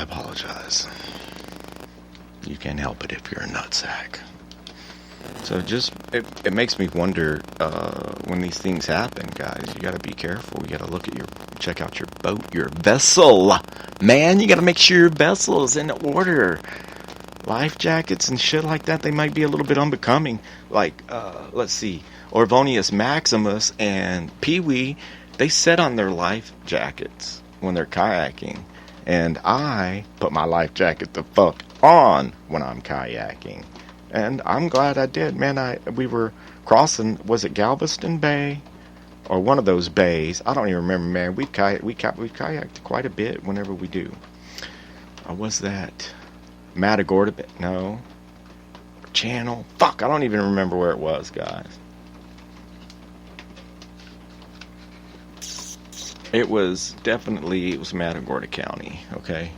apologize. You can't help it if you're a nutsack. So it makes me wonder, when these things happen, guys, you gotta be careful. You gotta check out your boat, your vessel. Man, you gotta make sure your vessel is in order. Life jackets and shit like that, they might be a little bit unbecoming. Like, let's see, Orvonius Maximus and Pee-wee, they sit on their life jackets when they're kayaking. And I put my life jacket the fuck on when I'm kayaking. And I'm glad I did. Man, we were crossing, was it Galveston Bay? Or one of those bays. I don't even remember, man. We kayaked quite a bit whenever we do. Or was that Matagorda Bay? No. Channel? Fuck, I don't even remember where it was, guys. It was Matagorda County, okay?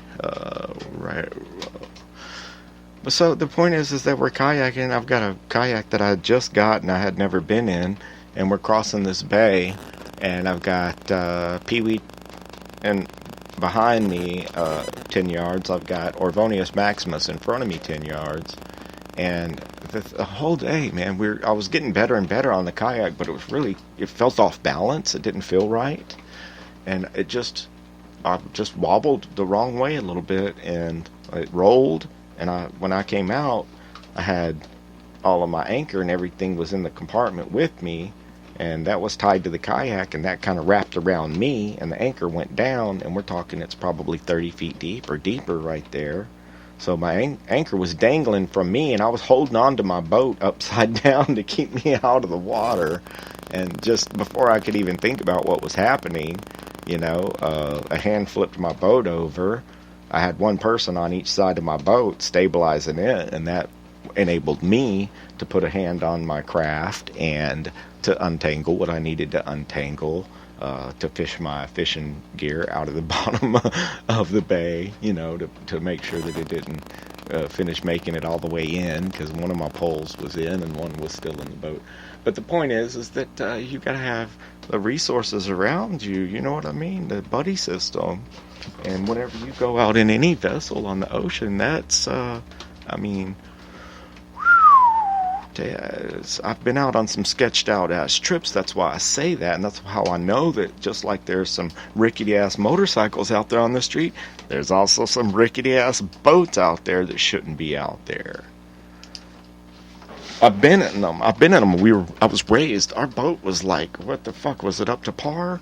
Right. So the point is that we're kayaking. I've got a kayak that I just got and I had never been in, and we're crossing this bay, and I've got Pee-wee, and behind me 10 yards, I've got Orvonius Maximus in front of me 10 yards, and the whole day, man, I was getting better and better on the kayak, but it felt off balance. It didn't feel right. And I just wobbled the wrong way a little bit, and it rolled. And when I came out, I had all of my anchor and everything was in the compartment with me, and that was tied to the kayak, and that kind of wrapped around me, and the anchor went down, and we're talking it's probably 30 feet deep or deeper right there. So my anchor was dangling from me, and I was holding on to my boat upside down to keep me out of the water. And just before I could even think about what was happening, a hand flipped my boat over. I had one person on each side of my boat stabilizing it, and that enabled me to put a hand on my craft and to untangle what I needed to untangle, to fish my fishing gear out of the bottom of the bay, to make sure that it didn't finish making it all the way in, because one of my poles was in and one was still in the boat. But the point is that you got to have the resources around you, you know what I mean? The buddy system. And whenever you go out in any vessel on the ocean, that's, I've been out on some sketched out ass trips. That's why I say that, and that's how I know that just like there's some rickety ass motorcycles out there on the street, there's also some rickety ass boats out there that shouldn't be out there. I've been in them. I was raised. Our boat was like, what the fuck, was it up to par?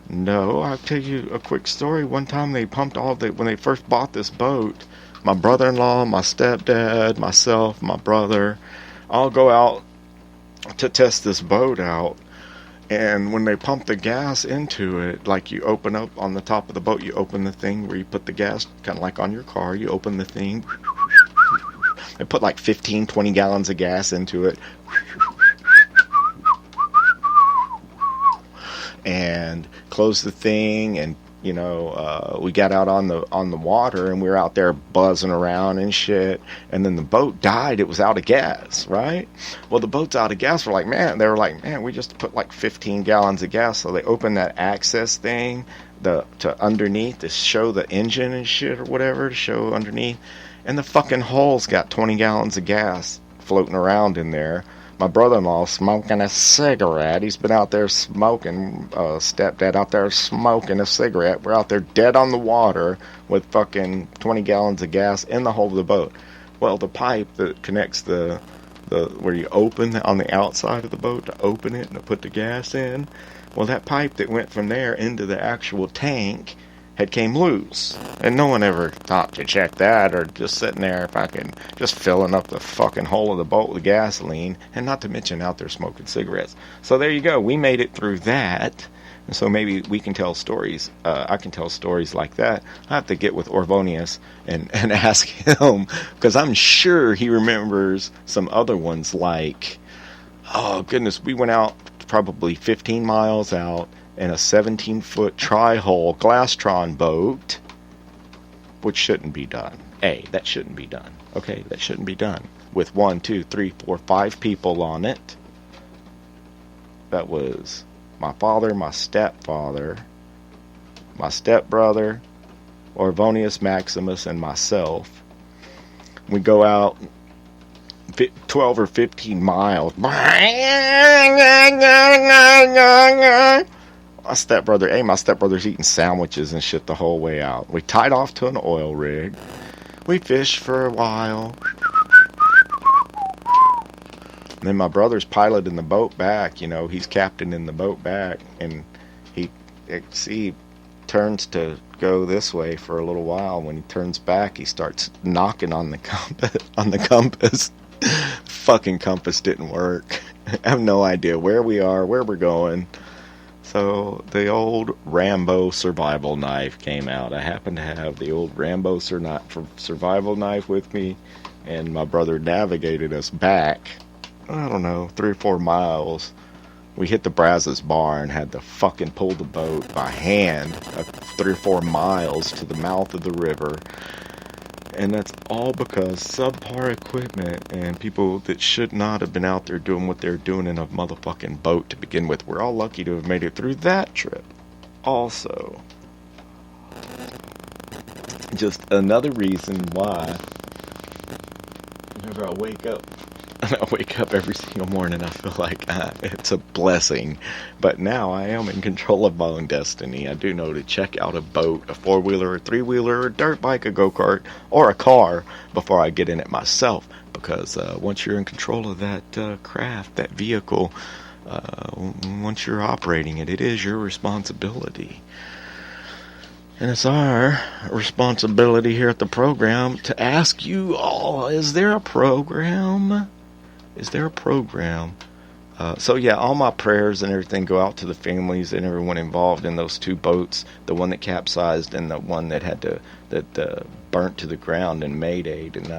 No, I'll tell you a quick story. One time they pumped when they first bought this boat, my brother-in-law, my stepdad, myself, my brother, all go out to test this boat out. And when they pump the gas into it, like you open up on the top of the boat, you open the thing where you put the gas, kind of like on your car, you open the thing. They put like 15, 20 gallons of gas into it. And closed the thing, and we got out on the water, and we were out there buzzing around and shit, and then the boat died. It was out of gas, right? Well, the boat's out of gas. They were like, man, we just put like 15 gallons of gas. So they opened that access thing to underneath to show the engine and shit or whatever, to show underneath, and the fucking hull's got 20 gallons of gas floating around in there. My brother-in-law smoking a cigarette. He's been out there smoking, stepdad out there smoking a cigarette. We're out there dead on the water with fucking 20 gallons of gas in the hull of the boat. Well, the pipe that connects the where you open on the outside of the boat to open it and to put the gas in, well, that pipe that went from there into the actual tank had came loose, and no one ever thought to check that, or just sitting there fucking just filling up the fucking hole of the boat with gasoline, and not to mention out there smoking cigarettes. So there you go, we made it through that, and so maybe we can tell stories. I can tell stories like that. I have to get with Orvonius and ask him, because I'm sure he remembers some other ones, like, oh goodness, we went out probably 15 miles out in a 17-foot tri-hull Glastron boat, which shouldn't be done. That shouldn't be done. Okay, that shouldn't be done. With 1, 2, 3, 4, 5 people on it. That was my father, my stepfather, my stepbrother, Orvonius Maximus and myself. We go out 12 or 15 miles. My stepbrother's eating sandwiches and shit the whole way out. We tied off to an oil rig. We fished for a while. And then my brother's piloting the boat back. You know, he's captain in the boat back. And he turns to go this way for a little while. When he turns back, he starts knocking on the compass. Fucking compass didn't work. I have no idea where we are, where we're going. So the old Rambo survival knife came out. I happened to have the old Rambo survival knife with me, and my brother navigated us back, I don't know, 3 or 4 miles. We hit the Brazos bar and had to fucking pull the boat by hand 3 or 4 miles to the mouth of the river. And that's all because subpar equipment and people that should not have been out there doing what they're doing in a motherfucking boat to begin with. We're all lucky to have made it through that trip. Also, just another reason why whenever I wake up every single morning, I feel like it's a blessing. But now I am in control of my own destiny. I do know to check out a boat, a 4-wheeler, a 3-wheeler, a dirt bike, a go-kart, or a car before I get in it myself. Because once you're in control of that craft, that vehicle, once you're operating it, it is your responsibility. And it's our responsibility here at the program to ask you all, is there a program? Is there a program? So yeah, all my prayers and everything go out to the families and everyone involved in those 2 boats, the one that capsized and the one that burnt to the ground and Mayday. And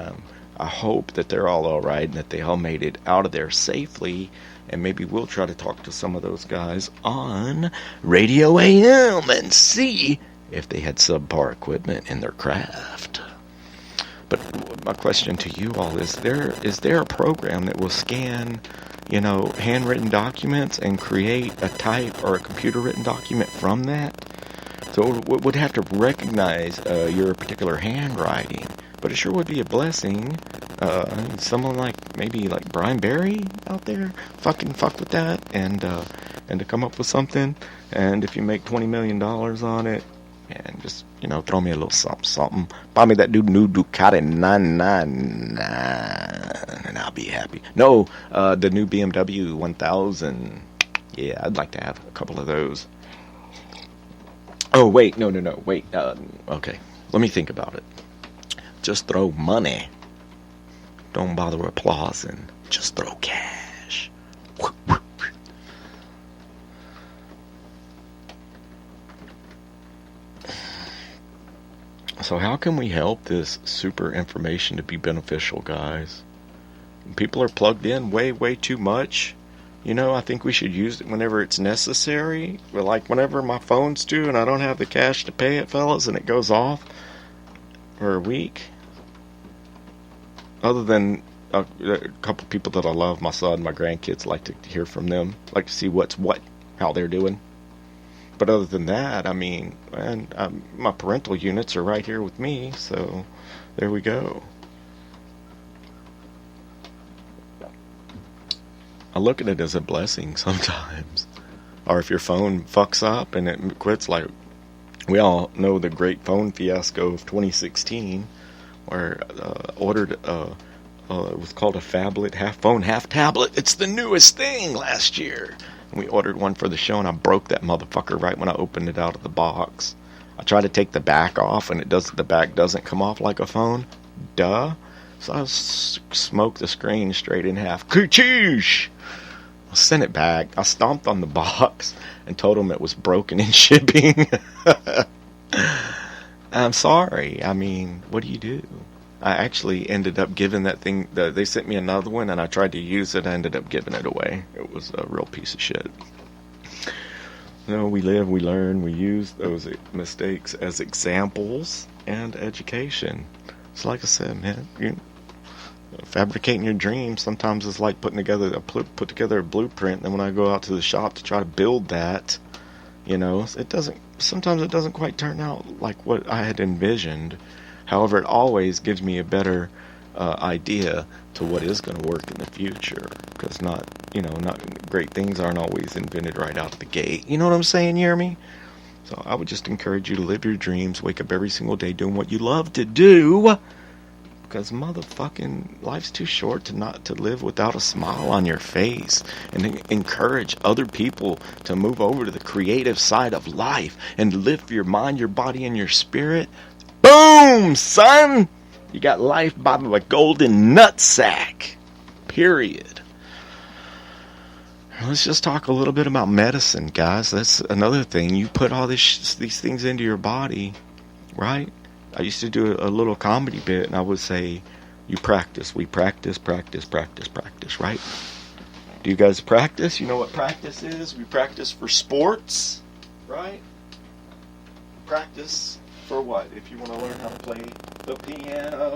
I hope that they're all right and that they all made it out of there safely. And maybe we'll try to talk to some of those guys on Radio A.M. and see if they had subpar equipment in their craft. But my question to you all is there a program that will scan, handwritten documents and create a type or a computer-written document from that? So it would have to recognize your particular handwriting. But it sure would be a blessing. Someone maybe like Brian Barry out there fuck with that and to come up with something. And if you make $20 million on it, and just, throw me a little something. Buy me that new Ducati 999, and I'll be happy. No, the new BMW 1000. Yeah, I'd like to have a couple of those. Oh, wait, no, wait. Okay, let me think about it. Just throw money. Don't bother applauding. Just throw cash. So how can we help this super information to be beneficial, guys? People are plugged in way too much. I think we should use it whenever it's necessary. But like whenever my phone's due and I don't have the cash to pay it, fellas, and it goes off for a week. Other than a couple people that I love, my son, my grandkids, like to hear from them. Like to see how they're doing. But other than that, my parental units are right here with me, so there we go. I look at it as a blessing sometimes. Or if your phone fucks up and it quits, like we all know the great phone fiasco of 2016, where ordered it was called a phablet, half phone, half tablet. It's the newest thing last year. We ordered one for the show, and I broke that motherfucker right when I opened it out of the box. I tried to take the back off, and the back doesn't come off like a phone. Duh. So I smoked the screen straight in half. Ka-choosh! I sent it back. I stomped on the box and told them it was broken in shipping. I'm sorry. What do you do? I actually ended up giving that thing, they sent me another one, and I tried to use it. I ended up giving it away. It was a real piece of shit. We live, we learn, we use those mistakes as examples and education. It's like I said, man, fabricating your dreams sometimes is like put together a blueprint, and then when I go out to the shop to try to build that, it doesn't sometimes it doesn't quite turn out like what I had envisioned. However, it always gives me a better idea to what is going to work in the future. Because not great things aren't always invented right out of the gate. You know what I'm saying, you hear me? So I would just encourage you to live your dreams, wake up every single day doing what you love to do. Because motherfucking life's too short to live without a smile on your face. And encourage other people to move over to the creative side of life and lift your mind, your body, and your spirit. Boom, son! You got life by the golden nutsack. Period. Let's just talk a little bit about medicine, guys. That's another thing. You put all these things into your body, right? I used to do a little comedy bit, and I would say, you practice. We practice, right? Do you guys practice? You know what practice is? We practice for sports, right? Practice for what? If you want to learn how to play the piano.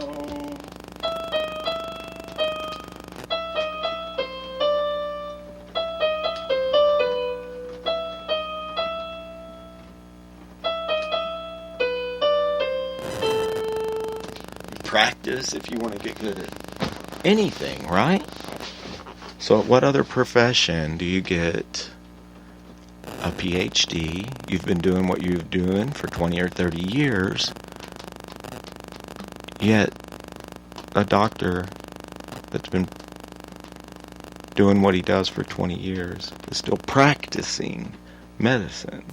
Practice if you want to get good at anything, right? So what other profession do you get a PhD? You've been doing what you're doing for 20 or 30 years, yet a doctor that's been doing what he does for 20 years is still practicing medicine.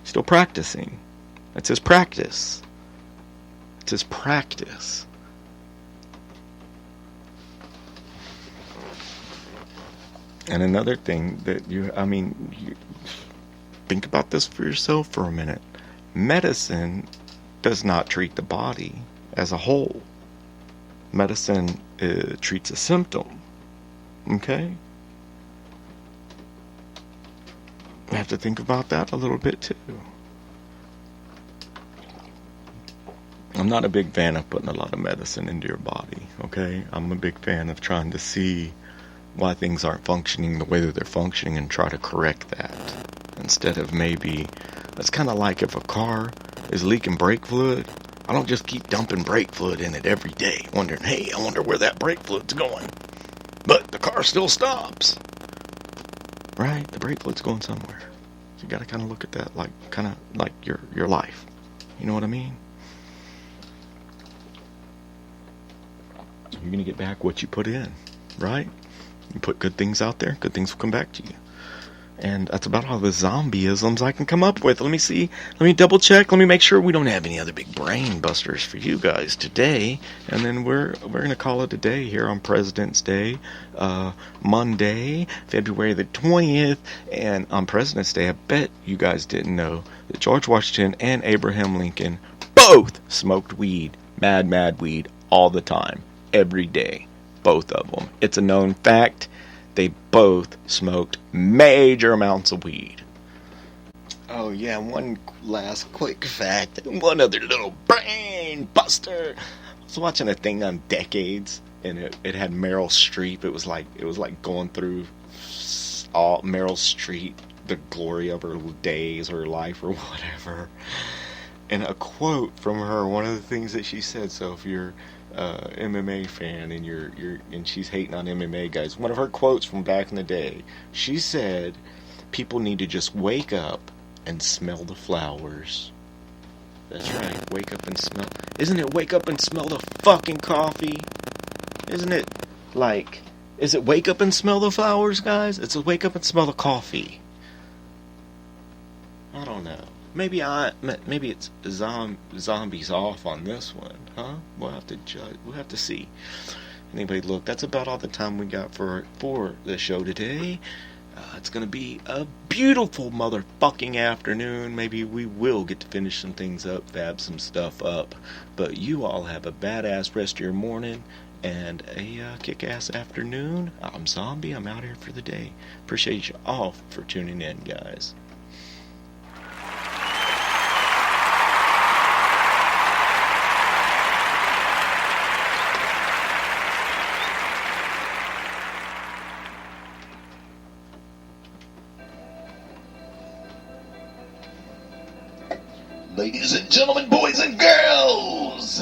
Still practicing. It's his practice. It's his practice. And another thing that you think about this for yourself for a minute. Medicine does not treat the body as a whole. Medicine treats a symptom. Okay? You have to think about that a little bit too. I'm not a big fan of putting a lot of medicine into your body, okay? I'm a big fan of trying to see why things aren't functioning the way that they're functioning and try to correct that. Instead of maybe, that's kind of like if a car is leaking brake fluid, I don't just keep dumping brake fluid in it every day, wondering, hey, I wonder where that brake fluid's going. But the car still stops. Right? The brake fluid's going somewhere. So you gotta kind of look at that like your life. You know what I mean? You're gonna get back what you put in, right? You put good things out there, good things will come back to you. And that's about all the zombieisms I can come up with. Let me see. Let me double check. Let me make sure we don't have any other big brain busters for you guys today. And then we're going to call it a day here on President's Day, Monday, February the 20th. And on President's Day, I bet you guys didn't know that George Washington and Abraham Lincoln both smoked weed, mad weed, all the time, every day. Both of them. It's a known fact. They both smoked major amounts of weed. Oh yeah, one last quick fact. One other little brain buster. I was watching a thing on Decades, and it had Meryl Streep. It was like going through all Meryl Streep, the glory of her days or her life or whatever. And a quote from her, one of the things that she said, so if you're MMA fan and she's hating on MMA guys, one of her quotes from back in the day, she said people need to just wake up and smell the flowers. That's right, wake up and smell. Isn't it wake up and smell the fucking coffee? Isn't it like, is it wake up and smell the flowers, guys? It's a wake up and smell the coffee. I don't know. Maybe it's zombies off on this one, huh? We'll have to judge. We'll have to see. Anyway, look, that's about all the time we got for the show today. It's gonna be a beautiful motherfucking afternoon. Maybe we will get to finish some things up, fab some stuff up. But you all have a badass rest of your morning and a kick-ass afternoon. I'm Zombie. I'm out here for the day. Appreciate you all for tuning in, guys. ladies and gentlemen, boys and girls.